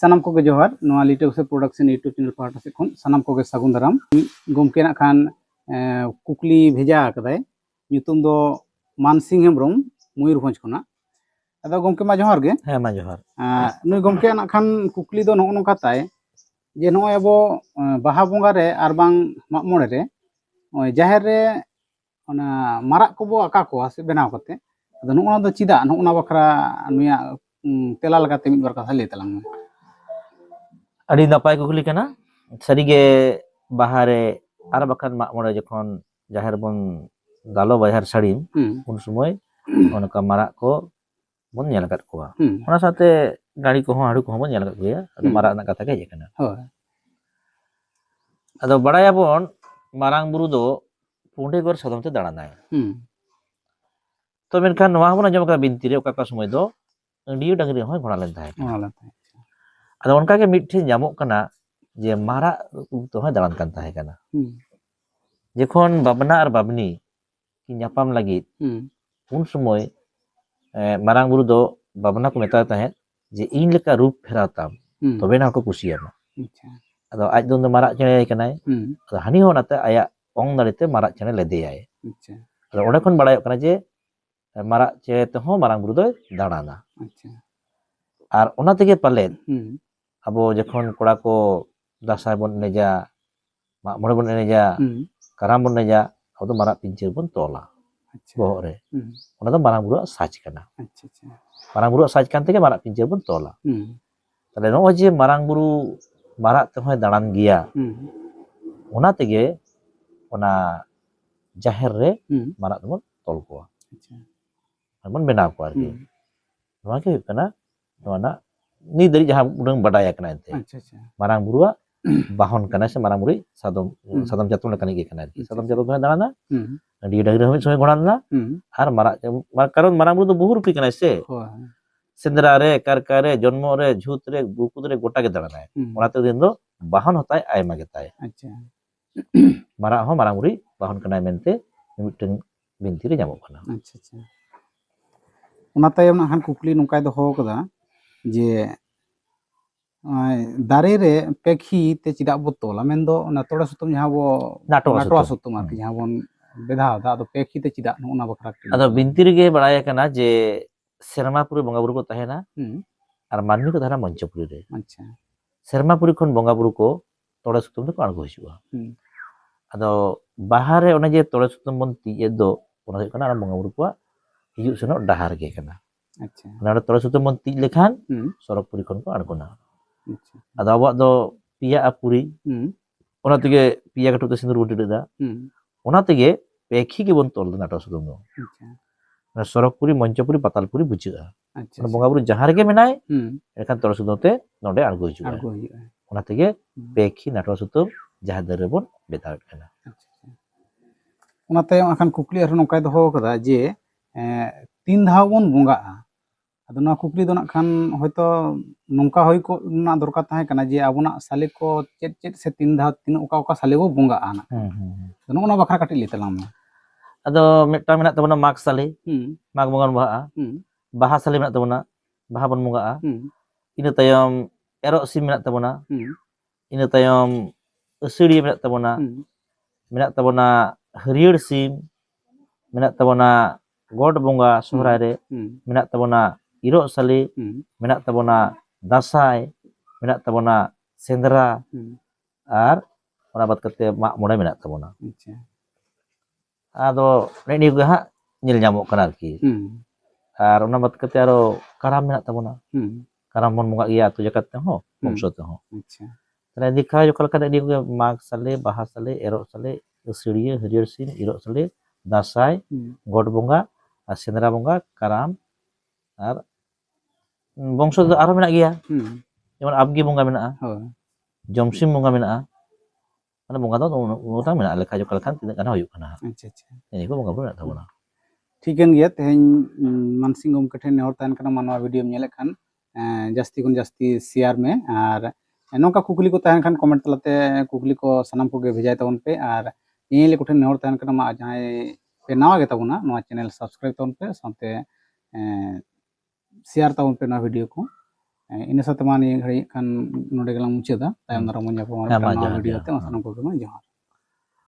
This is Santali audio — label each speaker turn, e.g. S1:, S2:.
S1: सानाम को जोहार नोआ लिटो से प्रोडक्शन यूट्यूब चैनल पार्ट से खन सानाम को सागुन दाराम गमके ना खान कुकली भेजा कदाय ᱧᱩᱛᱩᱢ ᱫᱚ मानसिंह हेम्ब्रम मयूरभंज खना अदा गमके मा जोहार गे
S2: ᱦᱮᱸ ᱢᱟ ᱡᱚᱦᱟर
S1: नुई गमके ना खान कुकली दो नों नोंका ताय जे नोय अबो बाहा बोंगा रे आर बांग माग मोड़े रे जाहेर रे ओना माराक को बो आका को से बनाव कते अदा नों दो चिदा नों बखरा नुया तेला लगाते मिद बार कथा ले तलांग
S2: ᱟᱹᱰᱤ ᱱᱟᱯᱟᱭ ᱠᱩᱠᱞᱤ ᱠᱟᱱᱟ ᱥᱟᱹᱨᱤᱜᱮ ᱵᱟᱦᱟ ᱨᱮ ᱟᱨ ᱵᱟᱠᱷᱟᱱ ᱢᱟᱜ ᱢᱚᱬᱮ ᱡᱚᱠᱷᱚᱱ ᱡᱟᱦᱮᱨ ᱵᱚᱱ ᱫᱟᱞᱚ ᱵᱟᱡᱟᱨ ᱥᱟᱹᱲᱤᱢ ᱩᱱ ᱥᱚᱢᱚᱭ ᱚᱱᱠᱟ ᱢᱟᱨᱟᱜ ko bon nyala kat ko ona sate gari ko haru ko bon nyala kat ya ado marak na kata ge kana ado badaya bon marang buru do punde gor sadam te daranay to menkan noa bon ajom ka binti re oka ka somoy do ndiu dangri hoy gona len tahay ado onka ge mithi nyamok kana je marak to hoy daran kan tahay kana jekhon babna ar babni ki nyapam lagit un somoy marang buru do babna ko meta tahet je in leka rup pheratam tobe na ko kusiama ado aj do marak chene kanai ado hani honate aya ong darite marak chene ledeyai ado onde khon badayok kana je marak che te ho marang buru do darana ar ona tege palen abo jekhon kora ko dasai bon eneja mak mone bon eneja karam bon eneja ado marak pincir bon tola bohok re ona do marang buru saj kana marang buru saj kan tege marak pincir bon tola tale no je marang buru marak te hoy daran giya ona tege ona jaher re marak don tol ko mon benaw ko arki noa ke kana noa na ni dari jaha udang badaya kana ente marang buru bahon kana se marang buru sadam jatum lekani ge kana arki sadam jatum kana darana dia dari hoy soy gonan na ar marak karon marang buru do বহু rupi kana se sendra re karkare jonmo re jhut re bukud re gota ge darana onate din do bahon hotai aima ge tay marak ho marang buru bahon kana mente miteng binti re nyamok kana
S1: ona tayam na han kukli nongkai do ho kada je दारे रे पेखी ते चिदा बो तोला मेंदो ना तोड़ा सुतम जहां वो नाटो सुतम आरकी जहां बोन बेधा दा तो पेखी ते चिदा नोना बखरा
S2: ado binti re ge badaya kana je sermapuri bonga buru ko tahena ar manmi ko thara manchapuri re sermapuri khon bonga buru ko tore sutum ko argo hijua ado bahare ona je tore sutum bon ti edo ona kana ar bonga buru ko hiju seno dahar ge kana ona tore sutum bon ti lekhan sorok puri khon ko argona ado awak do pia apuri ona tege pia katu te sindur budi da ona tege pekhi ge bon tol nato sutum do sorok puri manchapuri patalpuri bujuga ona bonga buru jahar ge menai ekan tore sutum te node argo hijua ona tege pekhi nato sutum jahar dare bon betar kana
S1: ona tayam akan kukli ar nongkai do ho kada je 3 धाव bon bonga ado na kukli do na khan hoyto nongka hoy ko na dorkar tahe kana je abona sale ko chet chet se 3 धाव tin oka sale bo bonga ana no ona bakra kati litalam
S2: ado meta menak tabona mak sale mak bongan baha sale menak tabona baha bon bonga ina tayom erok sim menak tabona ina tayom usuri menak tabona harier sim menak tabona god bonga sohrai re menak tabona irok sale menak tabona dasai menak tabona sendra ar ona bat kate mak mone menak tabona ado ni ge ha nyel nyamok kana arki ar ona bat kate aro karam menak tabona karam bon bonga iya tu jakat te ho bongso te ho tane dikha jo kala kada di mak sale baha sale erok sale usuriya harier sim irok sale dasai god bonga sendra bonga karam ar bongso do aro menak giya jeman abgi bonga menak jomsim bonga menak ana bonga do utang menak lekha jo kala kan tinak kana hoyuk kana ini ko bonga menak tabona
S1: ठीकन गया तेहन मानसिंह गम कठे नेहर तान kana manwa video nyele khan jasti kon jasti share me ar नोका कुकली को ताहन खान कमेंट तलाते कुकली को सनम को गे भेजाय तबन पे आर इले कोठे नेहर ताहन kana मा जहाय पे नवा गे तबना नवा चैनल सब्सक्राइब तबन पे साथे शेयर तबन पे ना वीडियो को ᱤᱱᱟᱹ ᱥᱟᱶᱛᱮ ᱢᱟ ᱱᱤᱭᱟᱹ ᱜᱷᱟᱹᱲᱤᱡ ᱠᱷᱟᱱ ᱱᱚᱰᱮ ᱜᱮᱞᱟᱝ ᱢᱩᱪᱟᱹᱫᱟ ᱛᱟᱭᱚᱢ ᱫᱟᱨᱟᱢ ᱵᱚᱱ ᱧᱟᱯᱟᱢᱟ
S2: ᱦᱮᱸ ᱢᱟ
S1: ᱱᱟᱣᱟ
S2: ᱡᱚᱦᱟᱨ,
S1: ᱵᱷᱤᱰᱤᱭᱳ ᱛᱮ
S2: ᱡᱚᱦᱟᱨ.
S1: ᱥᱟᱱᱟᱢ ᱠᱚᱜᱮ ᱢᱟ ᱡᱚᱦᱟᱨ